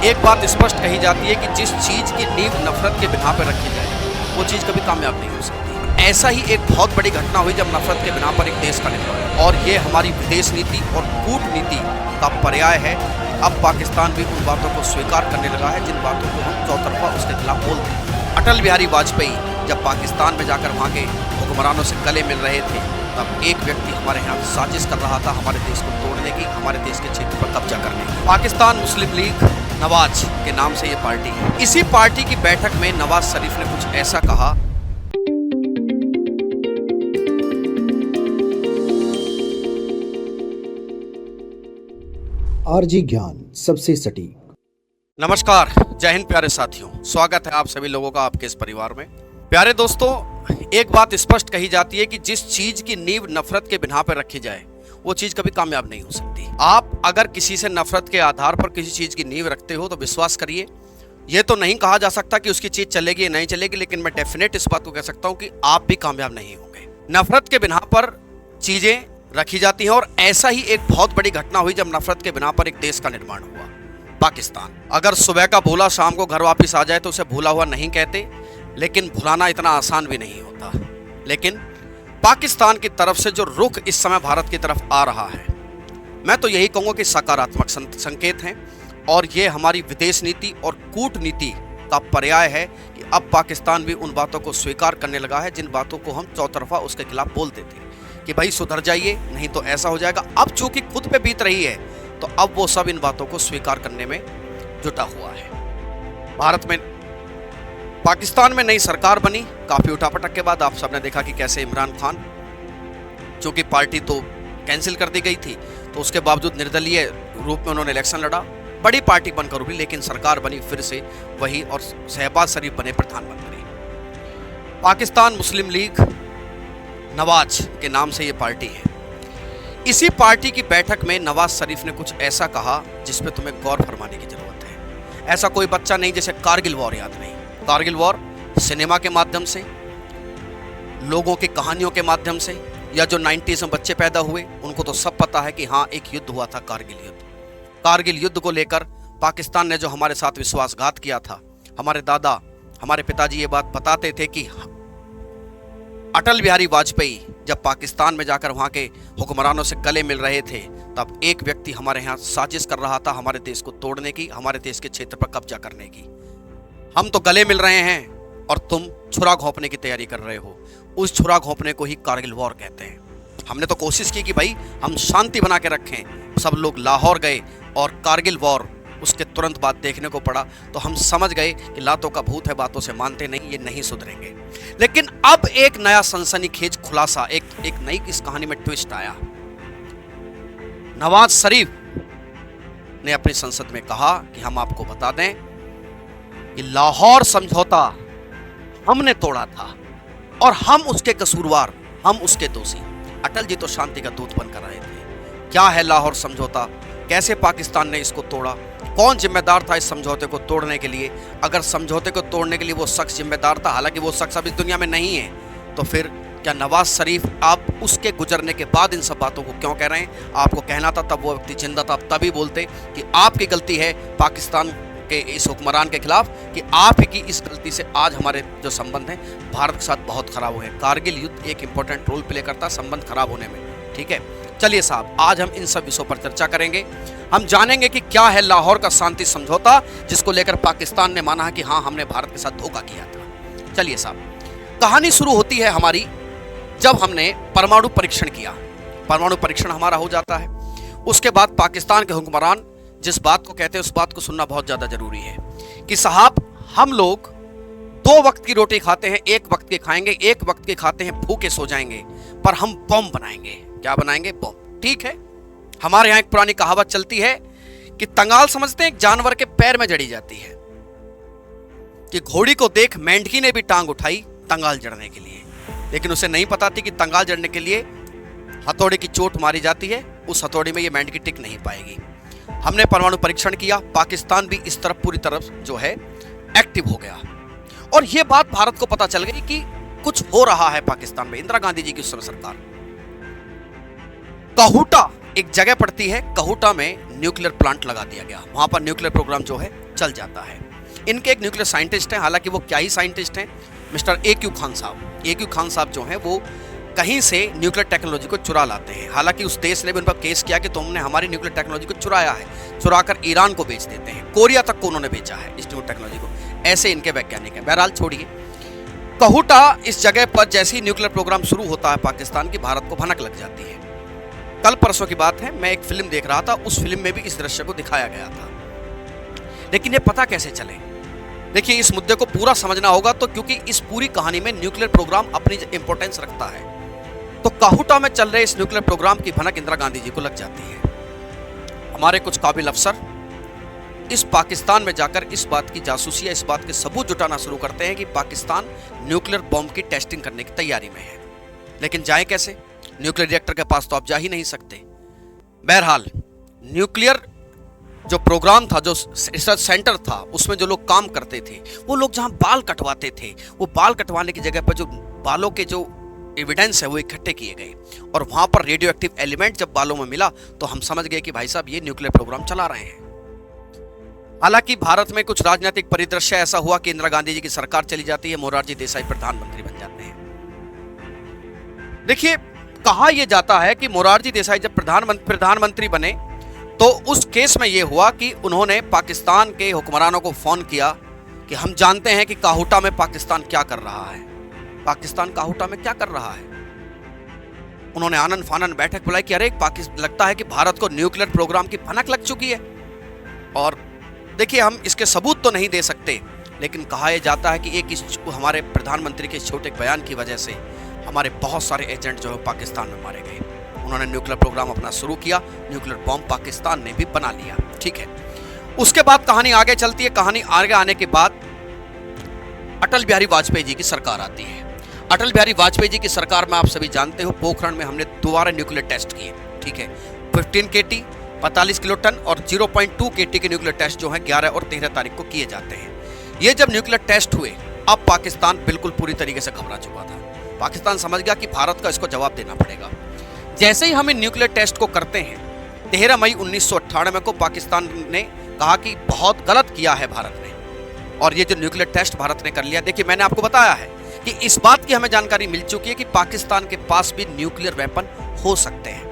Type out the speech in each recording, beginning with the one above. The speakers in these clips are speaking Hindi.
एक बात स्पष्ट कही जाती है कि जिस चीज की नींव नफरत के बिना पर रखी जाए वो चीज कभी कामयाब नहीं हो सकती। ऐसा ही एक बहुत बड़ी घटना हुई जब नफरत के बिना पर एक देश का निर्माण हुआ, और ये हमारी विदेश नीति और कूटनीति का पर्याय है। अब पाकिस्तान भी उन बातों को स्वीकार करने लगा है जिन बातों को हम चौतरफा उसके खिलाफ बोलते हैं। अटल बिहारी वाजपेयी जब पाकिस्तान में जाकर वहाँ के हुक्मरानों से गले मिल रहे थे, तब एक व्यक्ति हमारे यहाँ साजिश कर रहा था हमारे देश को तोड़ने की, हमारे देश के क्षेत्र पर कब्जा करने की। पाकिस्तान मुस्लिम लीग नवाज के नाम से ये पार्टी है। इसी पार्टी की बैठक में नवाज शरीफ ने कुछ ऐसा कहा। आरजी ज्ञान सबसे सटीक। नमस्कार, जय हिंद प्यारे साथियों, स्वागत है आप सभी लोगों का आपके इस परिवार में। प्यारे दोस्तों, एक बात स्पष्ट कही जाती है कि जिस चीज की नींव नफरत के बिना पर रखी जाए वो चीज कभी कामयाब नहीं हो सकती। आप अगर किसी से नफरत के आधार पर किसी चीज की नींव रखते हो तो विश्वास करिए, यह तो नहीं कहा जा सकता कि उसकी चीज चलेगी या नहीं चलेगी, लेकिन मैं डेफिनेट इस बात को कह सकता हूं कि आप भी कामयाब नहीं होंगे। नफरत के बिना पर चीजें रखी जाती हैं, और ऐसा ही एक बहुत बड़ी घटना हुई जब नफरत के बिना पर एक देश का निर्माण हुआ, पाकिस्तान। अगर सुबह का भूला शाम को घर वापस आ जाए तो उसे भूला हुआ नहीं कहते, लेकिन भुलाना इतना आसान भी नहीं होता। लेकिन पाकिस्तान की तरफ से जो रुख इस समय भारत की तरफ आ रहा है, मैं तो यही कहूंगा कि सकारात्मक संकेत हैं, और ये हमारी विदेश नीति और कूटनीति का पर्याय है कि अब पाकिस्तान भी उन बातों को स्वीकार करने लगा है जिन बातों को हम चौतरफा उसके खिलाफ बोलते थे कि भाई सुधर जाइए, नहीं तो ऐसा हो जाएगा। अब चूंकि खुद पे बीत रही है तो अब वो सब इन बातों को स्वीकार करने में जुटा हुआ है। भारत में, पाकिस्तान में नई सरकार बनी काफी उठापटक के बाद। आप सबने देखा कि कैसे इमरान खान, चूंकि पार्टी तो कैंसिल कर दी गई थी, तो उसके बावजूद निर्दलीय रूप में उन्होंने इलेक्शन लड़ा, बड़ी पार्टी बनकर उभरी, लेकिन सरकार बनी फिर से वही, और शहबाज शरीफ बने प्रधानमंत्री। पाकिस्तान मुस्लिम लीग नवाज के नाम से ये पार्टी है। इसी पार्टी की बैठक में नवाज शरीफ ने कुछ ऐसा कहा जिस पे तुम्हें गौर फरमाने की जरूरत है। ऐसा कोई बच्चा नहीं जिसे कारगिल वॉर याद नहीं। कारगिल वॉर सिनेमा के माध्यम से, लोगों की कहानियों के माध्यम से, या जो 90s में बच्चे पैदा हुए उनको तो सब पता है कि हाँ, एक युद्ध हुआ था, कारगिल युद्ध। कारगिल युद्ध को लेकर पाकिस्तान ने जो हमारे साथ विश्वासघात किया था, हमारे दादा, हमारे पिताजी ये बात बताते थे कि अटल बिहारी वाजपेयी जब पाकिस्तान में जाकर वहाँ के हुक्मरानों से गले मिल रहे थे, तब एक व्यक्ति हमारे यहाँ साजिश कर रहा था हमारे देश को तोड़ने की, हमारे देश के क्षेत्र पर कब्जा करने की। हम तो गले मिल रहे हैं और तुम छुरा घोंपने की तैयारी कर रहे हो। उस छुरा घोंपने को ही कारगिल वॉर कहते हैं। हमने तो कोशिश की कि भाई हम शांति बना के रखें। सब लोग लाहौर गए और कारगिल वॉर उसके तुरंत बाद देखने को पड़ा, तो हम समझ गए कि लातों का भूत है, बातों से मानते नहीं, ये नहीं सुधरेंगे। लेकिन अब एक नया सनसनीखेज खुलासा, एक नई इस कहानी में ट्विस्ट आया। नवाज शरीफ ने अपनी संसद में कहा कि हम आपको बता दें कि लाहौर समझौता हमने तोड़ा था और हम उसके कसूरवार, हम उसके दोषी। अटल जी तो शांति का दूत बनकर आए थे। क्या है लाहौर समझौता, कैसे पाकिस्तान ने इसको तोड़ा, कौन जिम्मेदार था इस समझौते को तोड़ने के लिए? अगर समझौते को तोड़ने के लिए वो शख्स जिम्मेदार था, हालांकि वो शख्स अब इस दुनिया में नहीं है, तो फिर क्या नवाज शरीफ आप उसके गुजरने के बाद इन सब बातों को क्यों कह रहे हैं? आपको कहना था तब वो व्यक्ति जिंदा था, तभी बोलते कि आपकी गलती है पाकिस्तान के इस हुक्मरान के खिलाफ, कि आप ही की इस गलती से आज हमारे जो संबंध हैं भारत के साथ बहुत खराब हुए हैं। कारगिल युद्ध एक इंपॉर्टेंट रोल प्ले करता संबंध खराब होने में। ठीक है, चलिए साहब, आज हम इन सब विषयों पर चर्चा करेंगे। हम जानेंगे कि क्या है लाहौर का शांति समझौता जिसको लेकर पाकिस्तान ने माना है कि हाँ, हमने भारत के साथ धोखा किया था। चलिए साहब, कहानी शुरू होती है हमारी जब हमने परमाणु परीक्षण किया। परमाणु परीक्षण हमारा हो जाता है, उसके बाद पाकिस्तान के हुक्मरान जिस बात को कहते हैं उस बात को सुनना बहुत ज्यादा जरूरी है कि साहब, हम लोग 2 वक्त की रोटी खाते हैं, 1 वक्त की खाएंगे, 1 वक्त की खाते हैं, भूखे सो जाएंगे, पर हम बम बनाएंगे। क्या बनाएंगे? बम। ठीक है, हमारे यहाँ एक पुरानी कहावत चलती है कि तंगाल समझते हैं एक जानवर के पैर में जड़ी जाती है, कि घोड़ी को देख मेंढकी ने भी टांग उठाई तंगाल जड़ने के लिए, लेकिन उसे नहीं पता थी कि तंगाल जड़ने के लिए हथौड़े की चोट मारी जाती है, उस हथौड़ी में ये मेंढकी टिक नहीं पाएगी। हमने परमाणु परीक्षण किया, पाकिस्तान भी इस तरफ पूरी तरफ जो है एक्टिव हो गया, और यह बात भारत को पता चल गई कि कुछ हो रहा है पाकिस्तान में। इंदिरा गांधी जी की उस समय सरकार, कहुटा एक जगह पड़ती है, कहुटा में न्यूक्लियर प्लांट लगा दिया गया, वहां पर न्यूक्लियर प्रोग्राम जो है चल जाता है। इनके एक न्यूक्लियर साइंटिस्ट हैं, हालांकि वो क्या ही साइंटिस्ट हैं, मिस्टर AQ खान साहब। AQ खान साहब जो हैं वो कहीं से न्यूक्लियर टेक्नोलॉजी को चुरा लाते हैं। हालांकि उस देश ने भी उन पर केस किया कि तुमने हमारी न्यूक्लियर टेक्नोलॉजी को चुराया है, चुराकर ईरान को बेच देते हैं, कोरिया तक को उन्होंने बेचा है इस न्यूक्लियर टेक्नोलॉजी को। ऐसे इनके वैज्ञानिक हैं। बहरहाल छोड़िए, कहूटा इस जगह पर जैसे ही न्यूक्लियर प्रोग्राम शुरू होता है पाकिस्तान की, भारत को भनक लग जाती है। कल परसों की बात है, मैं एक फिल्म देख रहा था, उस फिल्म में भी इस दृश्य को दिखाया गया था। लेकिन ये पता कैसे चले? देखिए, इस मुद्दे को पूरा समझना होगा तो, क्योंकि इस पूरी कहानी में न्यूक्लियर प्रोग्राम अपनी इंपॉर्टेंस रखता है। तो काहुटा में चल रहे इस न्यूक्लियर प्रोग्राम की भनक इंदिरा गांधी जी को लग जाती है। हमारे कुछ काबिल अफसर इस पाकिस्तान में जाकर इस बात की जासूसी या इस बात के सबूत जुटाना शुरू करते हैं कि पाकिस्तान न्यूक्लियर बॉम्ब की टेस्टिंग करने की तैयारी में है। लेकिन जाए कैसे? न्यूक्लियर रिएक्टर के पास तो आप जा ही नहीं सकते। बहरहाल, न्यूक्लियर जो प्रोग्राम था, जो रिसर्च सेंटर था, उसमें जो लोग काम करते थे, वो लोग जहां बाल कटवाते थे, वो बाल कटवाने की जगह पर जो बालों के जो एविडेंस है वो इकट्ठे किए गए, और वहां पर रेडियो एक्टिव एलिमेंट जब बालों में मिला तो हम समझ गए कि भाई साहब ये न्यूक्लियर प्रोग्राम चला रहे हैं। हालांकि भारत में कुछ राजनीतिक परिदृश्य ऐसा हुआ कि इंदिरा गांधी जी की सरकार चली जाती है, मोरारजी देसाई प्रधानमंत्री बन जाते हैं। देखिए, कहा यह जाता है कि मोरारजी देसाई जब प्रधानमंत्री बने तो उस केस में यह हुआ कि उन्होंने पाकिस्तान के हुक्मरानों को फोन किया कि हम जानते हैं कि काहुटा में पाकिस्तान क्या कर रहा है, पाकिस्तान काहुटा में क्या कर रहा है। उन्होंने आनन फानन बैठक बुलाई कि अरे लगता है कि भारत को न्यूक्लियर प्रोग्राम की भनक लग चुकी है। और देखिए, हम इसके सबूत तो नहीं दे सकते, लेकिन कहा यह जाता है कि एक हमारे प्रधानमंत्री के छोटे बयान की वजह से हमारे बहुत सारे एजेंट जो है पाकिस्तान में मारे गए। उन्होंने न्यूक्लियर प्रोग्राम अपना शुरू किया, न्यूक्लियर बॉम्ब पाकिस्तान ने भी बना लिया। ठीक है, उसके बाद कहानी आगे चलती है। कहानी आगे आने के बाद अटल बिहारी वाजपेयी जी की सरकार आती है। अटल बिहारी वाजपेयी जी की सरकार में आप सभी जानते हो, पोखरण में हमने दोबारा न्यूक्लियर टेस्ट किए। ठीक है, 15 KT 45 किलो टन और 0.2 KT के न्यूक्लियर टेस्ट जो है 11 और 13 तारीख को किए जाते हैं। ये जब न्यूक्लियर टेस्ट हुए, अब पाकिस्तान बिल्कुल पूरी तरीके से घबरा चुका था। पाकिस्तान समझ गया कि भारत का इसको जवाब देना पड़ेगा। जैसे ही हम इन न्यूक्लियर टेस्ट को करते हैं, 13 मई 1998 को पाकिस्तान ने कहा कि बहुत गलत किया है भारत ने, और ये जो न्यूक्लियर टेस्ट भारत ने कर लिया। देखिए, मैंने आपको बताया है कि इस बात की हमें जानकारी मिल चुकी है कि पाकिस्तान के पास भी न्यूक्लियर वेपन हो सकते हैं।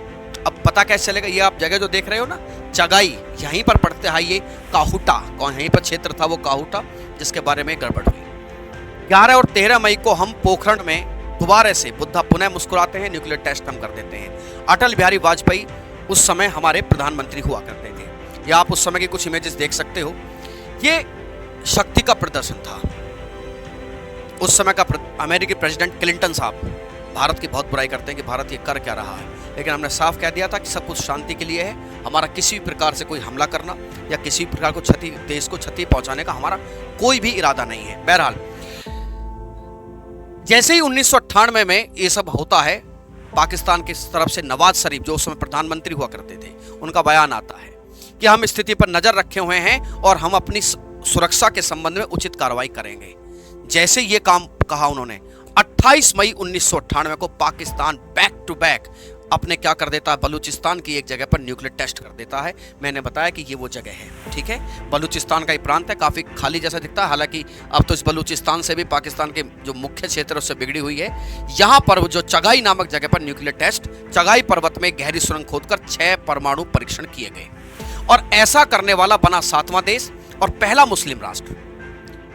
अब पता कैसे चलेगा? ये आप जगह जो देख रहे हो ना, चगाई, यहीं पर पड़ते हैं ये काहुटा, यहीं पर क्षेत्र था वो काहुटा, जिसके बारे में गड़बड़ हुई। 11 और 13 मई को हम पोखरण में दोबारा से बुद्धा पुनः मुस्कुराते हैं, न्यूक्लियर टेस्ट हम कर देते हैं। अटल बिहारी वाजपेयी उस समय हमारे प्रधानमंत्री हुआ करते थे। या आप उस समय की कुछ इमेजेस देख सकते हो। ये शक्ति का प्रदर्शन था। उस समय का अमेरिकी प्रेसिडेंट क्लिंटन साहब भारत की बहुत बुराई करते हैं कि भारत ये कर क्या रहा है, लेकिन हमने साफ कह दिया था कि सब कुछ शांति के लिए है। हमारा किसी भी प्रकार से कोई हमला करना या किसी भी प्रकार को देश को क्षति पहुंचाने का हमारा कोई भी इरादा नहीं है। बहरहाल, जैसे ही 1998 में ये सब होता है, पाकिस्तान की तरफ से नवाज शरीफ जो उस समय प्रधानमंत्री हुआ करते थे, उनका बयान आता है कि हम स्थिति पर नजर रखे हुए हैं और हम अपनी सुरक्षा के संबंध में उचित कार्रवाई करेंगे। जैसे ये काम कहा उन्होंने, 28 मई 1998 को पाकिस्तान बैक टू बैक अपने क्या कर देता है, बलूचिस्तान की एक जगह पर न्यूक्लियर टेस्ट कर देता है। मैंने बताया कि ये वो जगह है। ठीक है, बलूचिस्तान का एक प्रांत है, काफ़ी खाली जैसा दिखता है। हालांकि अब तो इस बलूचिस्तान से भी पाकिस्तान के जो मुख्य क्षेत्र है उससे बिगड़ी हुई है। यहाँ पर जो चगाई नामक जगह पर न्यूक्लियर टेस्ट, चगाई पर्वत में गहरी सुरंग खोदकर 6 परमाणु परीक्षण किए गए, और ऐसा करने वाला बना 7वां देश और पहला मुस्लिम राष्ट्र।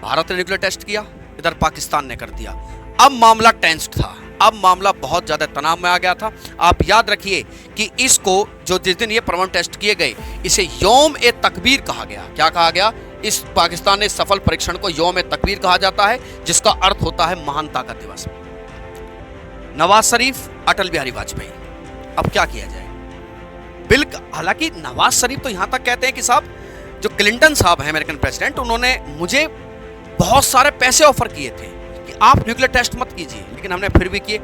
भारत ने न्यूक्लियर टेस्ट किया, इधर पाकिस्तान ने कर दिया। अब मामला टेंस्ड था, अब मामला बहुत ज्यादा तनाव में आ गया था। आप याद रखिए कि इसको, जो जिस दिन ये परमाणु टेस्ट किए गए, इसे यौम ए तकबीर कहा गया। क्या कहा गया? इस पाकिस्तान ने सफल परीक्षण को यौम ए तकबीर कहा जाता है, जिसका अर्थ होता है महानता का दिवस। नवाज शरीफ, अटल बिहारी वाजपेयी, अब क्या किया जाए? हालांकि नवाज शरीफ तो यहां तक कहते हैं कि साहब, जो क्लिंटन साहब हैं अमेरिकन प्रेसिडेंट, उन्होंने मुझे बहुत सारे पैसे ऑफर किए थे कि आप न्यूक्लियर टेस्ट मत कीजिए, लेकिन हमने फिर भी किए।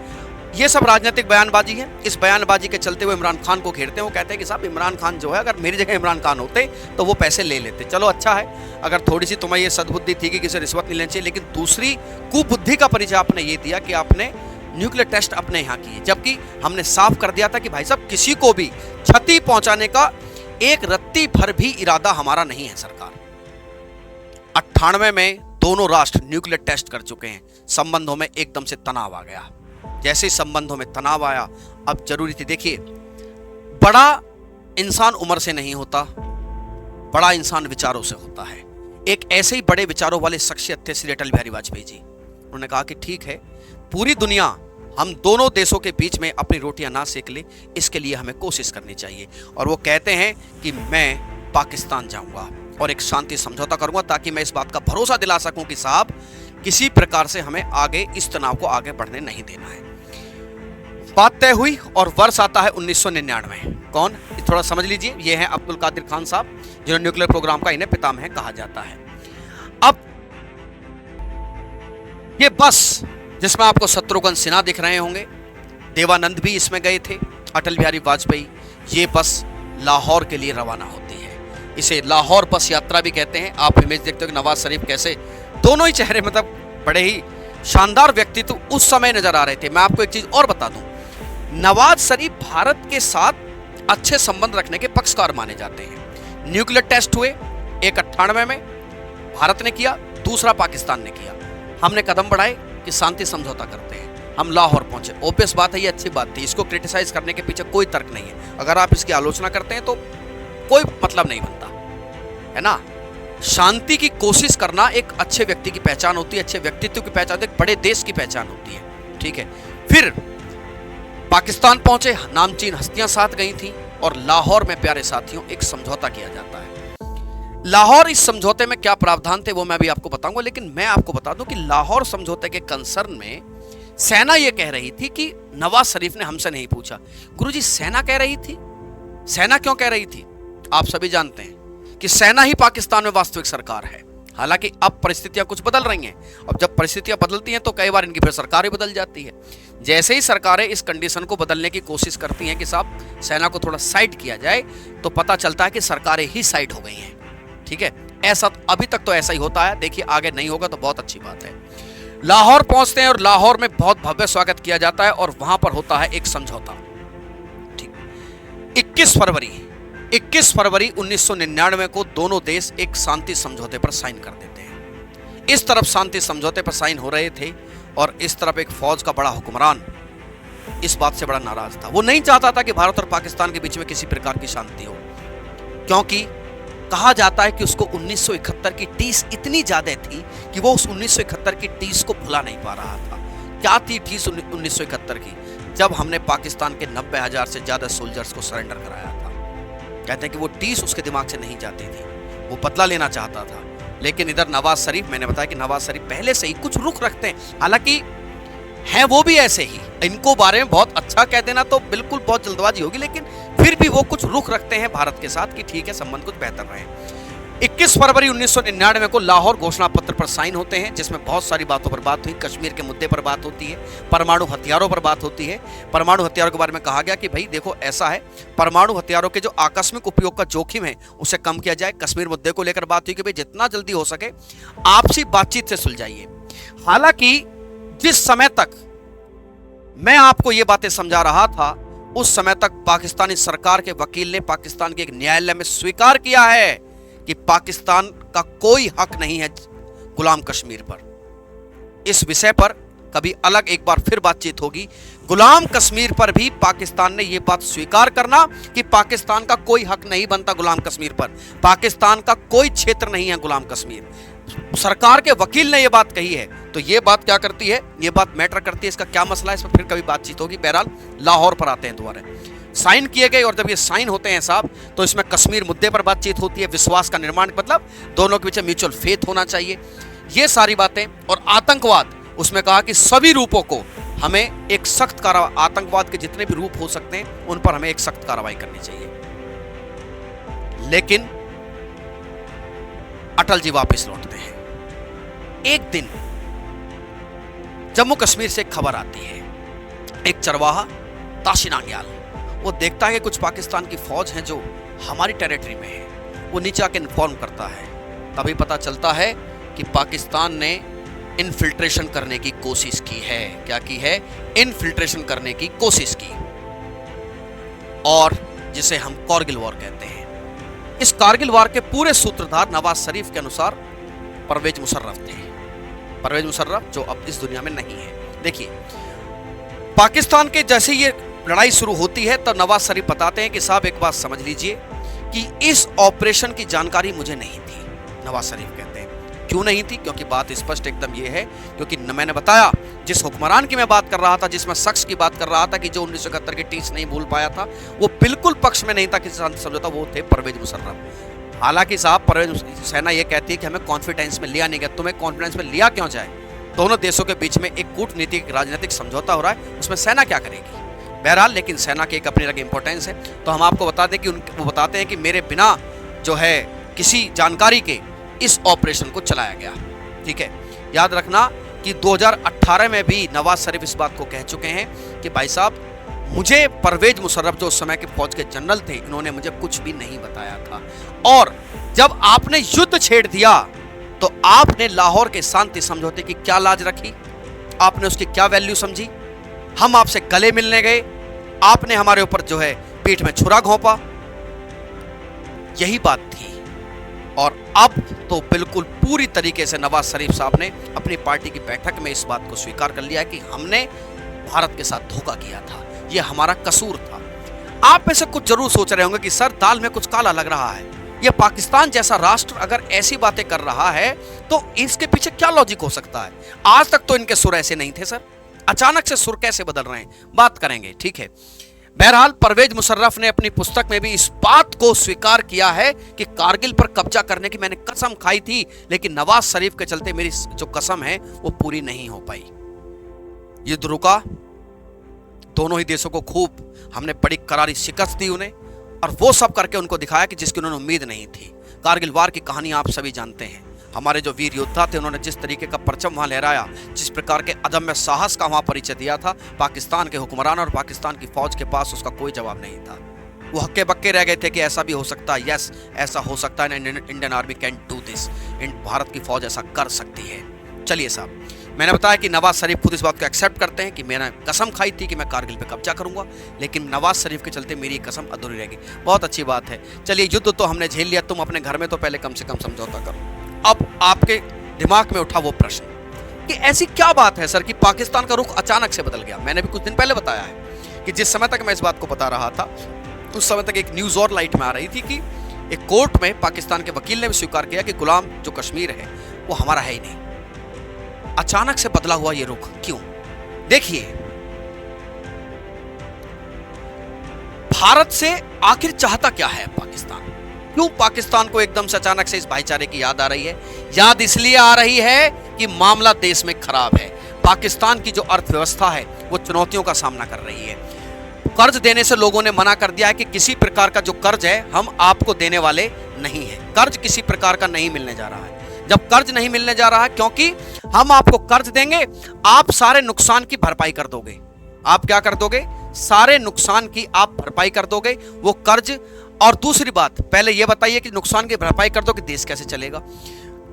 ये सब राजनीतिक बयानबाजी है। इस बयानबाजी के चलते हुए इमरान खान को घेरते हैं। वो कहते हैं कि साहब, इमरान खान जो है, अगर मेरी जगह इमरान खान होते तो वो पैसे ले लेते। चलो अच्छा है, अगर थोड़ी सी तुम्हें ये सद्बुद्धि थी कि किसी रिश्वत नहीं लेनी चाहिए, लेकिन दूसरी कुबुद्धि का परिचय आपने ये दिया कि आपने न्यूक्लियर टेस्ट अपने यहाँ किए, जबकि हमने साफ कर दिया था कि भाई साहब, किसी को भी क्षति पहुंचाने का एक रत्ती भर भी इरादा हमारा नहीं है। सरकार, 98 में दोनों राष्ट्र न्यूक्लियर टेस्ट कर चुके हैं। संबंधों में एकदम से तनाव आ गया। जैसे ही संबंधों में तनाव आया, अब जरूरी थी, देखिए बड़ा इंसान उम्र से नहीं होता, बड़ा इंसान विचारों से होता है। एक ऐसे ही बड़े विचारों वाले शख्सियत थे श्री अटल बिहारी वाजपेयी जी। उन्होंने कहा कि ठीक है, पूरी दुनिया हम दोनों देशों के बीच में अपनी रोटियां ना सेक ले, इसके लिए हमें कोशिश करनी चाहिए। और वो कहते हैं कि मैं पाकिस्तान जाऊंगा और एक शांति समझौता करूंगा ताकि मैं इस बात का भरोसा दिला सकूं कि साहब किसी प्रकार से हमें आगे इस तनाव को आगे बढ़ने नहीं देना है। बात तय हुई और वर्ष आता है 1999। कौन, थोड़ा समझ लीजिए, ये हैं अब्दुल कादिर खान साहब, जिन्होंने न्यूक्लियर प्रोग्राम का इन्हें पितामह कहा जाता है। अब ये बस जिसमें आपको शत्रुघ्न सिन्हा दिख रहे होंगे, देवानंद भी इसमें गए थे, अटल बिहारी वाजपेयी, ये बस लाहौर के लिए रवाना होती है। इसे लाहौर बस यात्रा भी कहते हैं। आप इमेज देखते हो कि नवाज शरीफ कैसे, दोनों ही चेहरे मतलब बड़े ही शानदार व्यक्तित्व उस समय नजर आ रहे थे। मैं आपको एक चीज और बता दूं, नवाज शरीफ भारत के साथ अच्छे संबंध रखने के पक्षकार माने जाते हैं। न्यूक्लियर टेस्ट हुए, एक 98 में भारत ने किया, दूसरा पाकिस्तान ने किया। हमने कदम बढ़ाए कि शांति समझौता करते हैं, हम लाहौर पहुंचे। ओबियस बात है, ये अच्छी बात थी, इसको क्रिटिसाइज करने के पीछे कोई तर्क नहीं है। अगर आप इसकी आलोचना करते हैं तो कोई मतलब नहीं बनता है ना। शांति की कोशिश करना एक अच्छे व्यक्ति की पहचान होती है, अच्छे व्यक्तित्व की पहचान, एक बड़े देश की पहचान होती है। ठीक है, फिर पाकिस्तान पहुंचे, नामचीन हस्तियां साथ गई थी और लाहौर में प्यारे साथियों एक समझौता किया जाता है। लाहौर, इस समझौते में क्या प्रावधान थे वो मैं भी आपको बताऊंगा, लेकिन मैं आपको बता दूं कि लाहौर समझौते के कंसर्न में सेना यह कह रही थी कि नवाज शरीफ ने हमसे नहीं पूछा। गुरुजी, सेना कह रही थी? सेना क्यों कह रही थी? आप सभी जानते हैं कि सेना ही पाकिस्तान में वास्तविक सरकार है। हालांकि अब परिस्थितियां कुछ बदल रही हैं, अब जब परिस्थितियां बदलती हैं तो कई बार इनकी फिर सरकार ही बदल जाती है। जैसे ही सरकारें इस कंडीशन को बदलने की कोशिश करती हैं कि साहब सेना को थोड़ा साइड किया जाए, तो पता चलता है कि सरकारें ही साइड हो गई हैं। ठीक है, ऐसा अभी तक तो ऐसा ही होता है, देखिए आगे नहीं होगा तो बहुत अच्छी बात है। लाहौर पहुंचते हैं और लाहौर में बहुत भव्य स्वागत किया जाता है और वहां पर होता है एक समझौता। ठीक, 21 फरवरी 1999 को दोनों देश एक शांति समझौते पर साइन कर देते हैं। इस तरफ शांति समझौते पर साइन हो रहे थे और इस तरफ एक फौज का बड़ा हुक्मरान इस बात से बड़ा नाराज था। वो नहीं चाहता था कि भारत और पाकिस्तान के बीच में किसी प्रकार की शांति हो, क्योंकि कहा जाता है कि उसको 1971 की टीस इतनी ज्यादा थी कि वो उस 1971 की टीस को भुला नहीं पा रहा था। क्या थी टीस 1971 की? जब हमने पाकिस्तान के 90,000 से ज्यादा सोल्जर्स को सरेंडर कराया था। कहते हैं कि वो टीस उसके दिमाग से नहीं जाती थी, वो बदला लेना चाहता था। लेकिन इधर नवाज शरीफ, मैंने बताया कि नवाज शरीफ पहले से ही कुछ रुख रखते हैं, हालांकि हैं वो भी ऐसे ही, इनको बारे में बहुत अच्छा कह देना तो बिल्कुल बहुत जल्दबाजी होगी, लेकिन फिर भी वो कुछ रुख रखते हैं भारत के साथ कि ठीक है संबंध कुछ बेहतर रहे। 21 फरवरी 1999 को लाहौर घोषणा पत्र पर साइन होते हैं, जिसमें बहुत सारी बातों पर बात हुई। कश्मीर के मुद्दे पर बात होती है, परमाणु हथियारों पर बात होती है। परमाणु हथियारों के बारे में कहा गया कि भाई देखो ऐसा है, परमाणु हथियारों के जो आकस्मिक उपयोग का जोखिम है उसे कम किया जाए। कश्मीर मुद्दे को लेकर बात हुई कि भाई जितना जल्दी हो सके आपसी बातचीत से सुलझाइए। हालांकि जिस समय तक मैं आपको ये बातें समझा रहा था, उस समय तक पाकिस्तानी सरकार के वकील ने पाकिस्तान के एक न्यायालय में स्वीकार किया है कि पाकिस्तान का कोई हक नहीं है गुलाम कश्मीर पर। इस विषय पर कभी अलग एक बार फिर बातचीत होगी। गुलाम कश्मीर पर भी पाकिस्तान ने यह बात स्वीकार करना कि पाकिस्तान का कोई हक नहीं बनता गुलाम कश्मीर पर, पाकिस्तान का कोई क्षेत्र नहीं है गुलाम कश्मीर। सरकार के वकील ने यह बात कही है, तो यह बात क्या करती है, यह बात मैटर करती है। इसका क्या मसला है, इस पर फिर कभी बातचीत होगी। बहरहाल लाहौर पर आते हैं दोबारा। साइन किए गए और जब ये साइन होते हैं साहब, तो इसमें कश्मीर मुद्दे पर बातचीत होती है, विश्वास का निर्माण, मतलब दोनों के बीच म्यूचुअल फेथ होना चाहिए, ये सारी बातें। और आतंकवाद, उसमें कहा कि सभी रूपों को हमें एक सख्त कार्रवाई, आतंकवाद के जितने भी रूप हो सकते हैं उन पर हमें एक सख्त कार्रवाई करनी चाहिए। लेकिन अटल जी वापस लौटते हैं। एक दिन जम्मू कश्मीर से एक खबर आती है, एक चरवाहा ताशी नांग्याल, वो देखता है कि कुछ पाकिस्तान की फौज है जो हमारी टेरिटरी में है। वो नीचे आके इन्फॉर्म करता है, तभी पता चलता है कि पाकिस्तान ने इनफिल्ट्रेशन करने की कोशिश की है। क्या की है? इनफिल्ट्रेशन करने की कोशिश की, और जिसे हम कारगिल वॉर कहते हैं। इस कारगिल वॉर के पूरे सूत्रधार नवाज शरीफ के अनुसार परवेज मुशर्रफ थे। परवेज मुशर्रफ जो अब इस दुनिया में नहीं है। देखिए, पाकिस्तान के जैसे ये लड़ाई शुरू होती है तो नवाज शरीफ बताते हैं कि साहब एक बात समझ लीजिए कि इस ऑपरेशन की जानकारी मुझे नहीं थी। नवाज शरीफ कहते हैं क्यों नहीं थी, क्योंकि बात स्पष्ट एकदम ये है, क्योंकि मैंने बताया जिस हुक्मरान की मैं बात कर रहा था, जिसमें शख्स की बात कर रहा था कि जो 1971 की टीस नहीं भूल पाया था, वो बिल्कुल पक्ष में नहीं था किसी शांति समझौता, वो थे परवेज मुशर्रफ। हालांकि साहब परवेज सेना ये कहती है कि हमें कॉन्फिडेंस में लिया नहीं गया। तुम्हें कॉन्फिडेंस में लिया क्यों जाए? दोनों देशों के बीच में एक कूटनीतिक राजनीतिक समझौता हो रहा है, उसमें सेना क्या करेगी? बहरहाल, लेकिन सेना की एक अपनी अलग इंपॉर्टेंस है। तो हम आपको बता दें कि वो बताते हैं कि मेरे बिना जो है किसी जानकारी के इस ऑपरेशन को चलाया गया। ठीक है, याद रखना कि 2018 में भी नवाज शरीफ इस बात को कह चुके हैं कि भाई साहब मुझे परवेज मुशर्रफ जो उस समय के फौज के जनरल थे, इन्होंने मुझे कुछ भी नहीं बताया था। और जब आपने युद्ध छेड़ दिया तो आपने लाहौर के शांति समझौते की क्या लाज रखी? आपने उसकी क्या वैल्यू समझी? हम आपसे गले मिलने गए, आपने हमारे ऊपर जो है पीठ में छुरा घोंपा। यही बात थी। और अब तो बिल्कुल पूरी तरीके से नवाज शरीफ साहब ने अपनी पार्टी की बैठक में इस बात को स्वीकार कर लिया कि हमने भारत के साथ धोखा किया था, यह हमारा कसूर था। आप में से कुछ जरूर सोच रहे होंगे कि सर दाल में कुछ काला लग रहा है, यह पाकिस्तान जैसा राष्ट्र अगर ऐसी बातें कर रहा है तो इसके पीछे क्या लॉजिक हो सकता है? आज तक तो इनके सुर ऐसे नहीं थे सर, अचानक से सुर कैसे बदल रहे हैं? बात करेंगे, ठीक है। बहरहाल, परवेज मुशर्रफ ने अपनी पुस्तक में भी इस बात को स्वीकार किया है कि कारगिल पर कब्जा करने की मैंने कसम खाई थी, लेकिन नवाज शरीफ के चलते मेरी जो कसम है वो पूरी नहीं हो पाई। युद्ध रुका, दोनों ही देशों को खूब हमने बड़ी करारी शिकस्त दी उन्हें, और वो सब करके उनको दिखाया कि जिसकी उन्होंने उम्मीद नहीं थी। कारगिल वार की कहानी आप सभी जानते हैं। हमारे जो वीर योद्धा थे उन्होंने जिस तरीके का परचम वहां लहराया, जिस प्रकार के अदम्य साहस का वहां परिचय दिया था, पाकिस्तान के हुक्मरान और पाकिस्तान की फौज के पास उसका कोई जवाब नहीं था। वो हक्के बक्के रह गए थे कि ऐसा भी हो सकता है, यस ऐसा हो सकता है, Indian army can do this, Bharat की फौज ऐसा कर सकती है। चलिए साहब, मैंने बताया कि नवाज शरीफ खुद इस बात को एक्सेप्ट करते हैं कि मैंने कसम खाई थी कि मैं कारगिल पे कब्जा करूंगा, लेकिन नवाज शरीफ के चलते मेरी कसम अधूरी रहेगी। बहुत अच्छी बात है। चलिए, युद्ध तो हमने झेल लिया, तुम अपने घर में तो पहले कम से कम समझौता करो। अब आपके दिमाग में उठा वो प्रश्न कि ऐसी क्या बात है सर कि पाकिस्तान का रुख अचानक से बदल गया? मैंने भी कुछ दिन पहले बताया है कि जिस समय तक मैं इस बात को बता रहा था उस समय तक एक न्यूज और लाइट में आ रही थी कि एक कोर्ट में पाकिस्तान के वकील ने भी स्वीकार किया कि गुलाम जो कश्मीर है वो हमारा है ही नहीं। अचानक से बदला हुआ ये रुख क्यों? देखिए, भारत से आखिर चाहता क्या है पाकिस्तान? क्यों पाकिस्तान को एकदम से अचानक से इस भाईचारे की याद आ रही है? याद इसलिए आ रही है कि मामला देश में खराब है। पाकिस्तान की जो अर्थव्यवस्था है वो चुनौतियों का सामना कर रही है। कर्ज देने से लोगों ने मना कर दिया है कि किसी प्रकार का जो कर्ज है हम आपको देने वाले नहीं है। कर्ज किसी प्रकार का नहीं मिलने जा रहा है। जब कर्ज नहीं मिलने जा रहा है क्योंकि हम आपको कर्ज देंगे, आप सारे नुकसान की भरपाई कर दोगे। आप क्या कर दोगे? सारे नुकसान की आप भरपाई कर दोगे वो कर्ज। और दूसरी बात, पहले यह बताइए कि नुकसान की भरपाई कर दो कि देश कैसे चलेगा।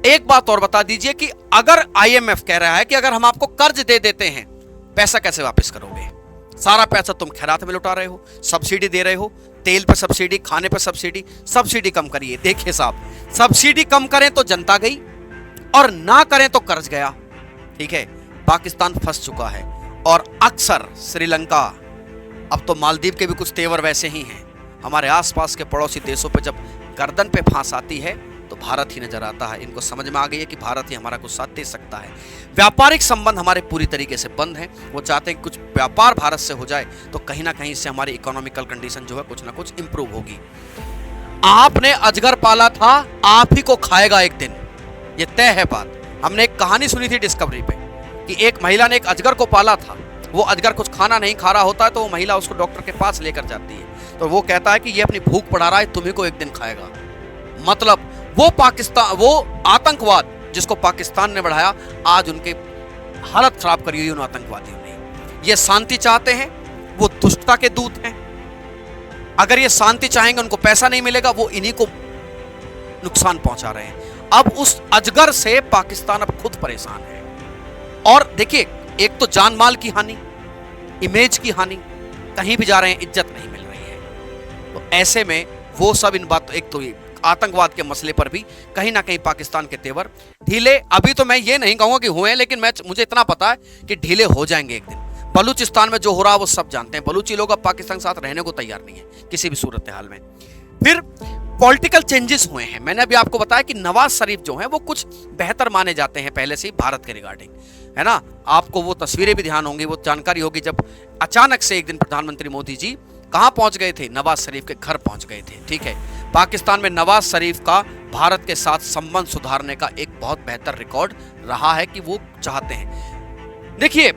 एक बात और बता दीजिए कि अगर आईएमएफ कह रहा है कि अगर हम आपको कर्ज दे देते हैं, पैसा कैसे वापस करोगे? सारा पैसा तुम खैरात में लुटा रहे हो, सब्सिडी दे रहे हो, तेल पे सब्सिडी, खाने पे सब्सिडी। सब्सिडी कम करिए। देखिए साहब, सब्सिडी कम करें तो जनता गई और ना करें तो कर्ज गया। ठीक है, पाकिस्तान फंस चुका है। और अक्सर श्रीलंका, अब तो मालदीव के भी कुछ तेवर वैसे ही हैं। हमारे आसपास के पड़ोसी देशों पे जब गर्दन पे फांस आती है तो भारत ही नजर आता है। इनको समझ में आ गई है कि भारत ही हमारा कुछ साथ दे सकता है। व्यापारिक संबंध हमारे पूरी तरीके से बंद हैं। वो चाहते हैं कि कुछ व्यापार भारत से हो जाए तो कहीं ना कहीं से हमारी इकोनॉमिकल कंडीशन जो है कुछ ना कुछ इंप्रूव होगी। आपने अजगर पाला था, आप ही को खाएगा एक दिन, ये तय है बात। हमने एक कहानी सुनी थी डिस्कवरी पे कि एक महिला ने एक अजगर को पाला था। वो अजगर कुछ खाना नहीं खा रहा होता है तो वो महिला उसको डॉक्टर के पास लेकर जाती है, तो वो कहता है कि ये अपनी भूख बढ़ा रहा है, तुम्ही को एक दिन खाएगा। मतलब वो आतंकवाद जिसको पाकिस्तान ने बढ़ाया, आज उनके हालत खराब करी हुई उन आतंकवादियों ने। ये शांति चाहते हैं, वो दुष्टता के दूत हैं। अगर ये शांति चाहेंगे, उनको पैसा नहीं मिलेगा, वो इन्हीं को नुकसान पहुंचा रहे हैं। अब उस अजगर से पाकिस्तान अब खुद परेशान है। और देखिए, एक तो जान माल की हानि, इमेज की हानि, कहीं भी जा रहे हैं इज्जत नहीं मिल रही है। तो ऐसे में वो सब इन बातों, एक तो आतंकवाद के मसले पर भी कहीं ना कहीं पाकिस्तान के तेवर ढीले, अभी तो मैं ये नहीं कहूंगा कि हुए हैं, लेकिन मुझे इतना पता है कि ढीले हो जाएंगे एक दिन। बलूचिस्तान में जो हो रहा है वो सब जानते हैं, बलूची लोग अब पाकिस्तान के साथ रहने को तैयार नहीं है किसी भी सूरत हाल में। फिर पॉलिटिकल चेंजेस हुए हैं, मैंने अभी आपको बताया कि नवाज शरीफ जो हैं वो कुछ बेहतर माने जाते हैं पहले से ही भारत के रिगार्डिंग, है ना। आपको वो तस्वीरें भी ध्यान होंगी, वो जानकारी होगी जब अचानक से एक दिन प्रधानमंत्री मोदी जी कहां पहुंच गए थे, नवाज शरीफ के घर पहुंच गए थे। ठीक है, पाकिस्तान में नवाज शरीफ का भारत के साथ संबंध सुधारने का एक बहुत बेहतर रिकॉर्ड रहा है कि वो चाहते हैं। देखिए,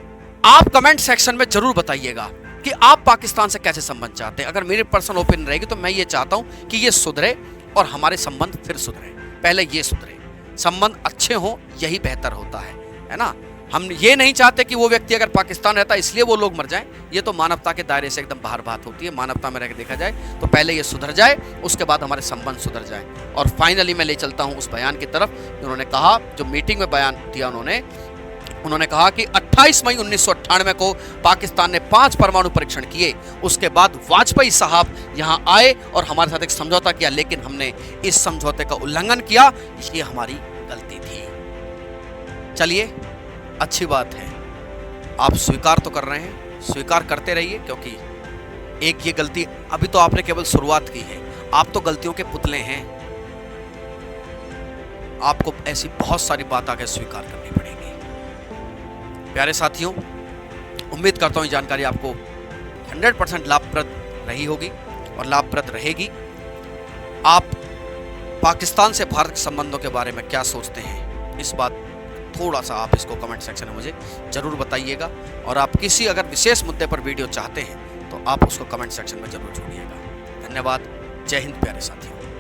आप कमेंट सेक्शन में जरूर बताइएगा कि आप पाकिस्तान से कैसे संबंध चाहते हैं। अगर मेरी पर्सनल ओपिनियन रहेगी तो मैं ये चाहता हूं कि ये सुधरे और हमारे संबंध फिर सुधरे। पहले ये सुधरे, संबंध अच्छे हों, यही बेहतर होता है ना। हम ये नहीं चाहते कि वो व्यक्ति अगर पाकिस्तान रहता है इसलिए वो लोग मर जाएं, ये तो मानवता के दायरे से एकदम बाहर बात होती है। मानवता में रह के देखा जाए तो पहले ये सुधर जाए, उसके बाद हमारे संबंध सुधर जाए। और फाइनली मैं ले चलता हूं उस बयान की तरफ, उन्होंने कहा, जो मीटिंग में बयान दिया उन्होंने कहा कि 28 मई 1998 को पाकिस्तान ने 5 परमाणु परीक्षण किए, उसके बाद वाजपेयी साहब यहां आए और हमारे साथ एक समझौता किया, लेकिन हमने इस समझौते का उल्लंघन किया, ये हमारी गलती थी। चलिए, अच्छी बात है, आप स्वीकार तो कर रहे हैं, स्वीकार करते रहिए, क्योंकि एक ये गलती अभी तो आपने केवल शुरुआत की है, आप तो गलतियों के पुतले हैं। आपको ऐसी बहुत सारी बात आगे स्वीकार करनी पड़ेगी। प्यारे साथियों, उम्मीद करता हूं ये जानकारी आपको 100% लाभप्रद रही होगी और लाभप्रद रहेगी। आप पाकिस्तान से भारत के संबंधों के बारे में क्या सोचते हैं, इस बात थोड़ा सा आप इसको कमेंट सेक्शन में मुझे जरूर बताइएगा। और आप किसी अगर विशेष मुद्दे पर वीडियो चाहते हैं तो आप उसको कमेंट सेक्शन में जरूर जोड़िएगा। धन्यवाद। जय हिंद प्यारे साथियों।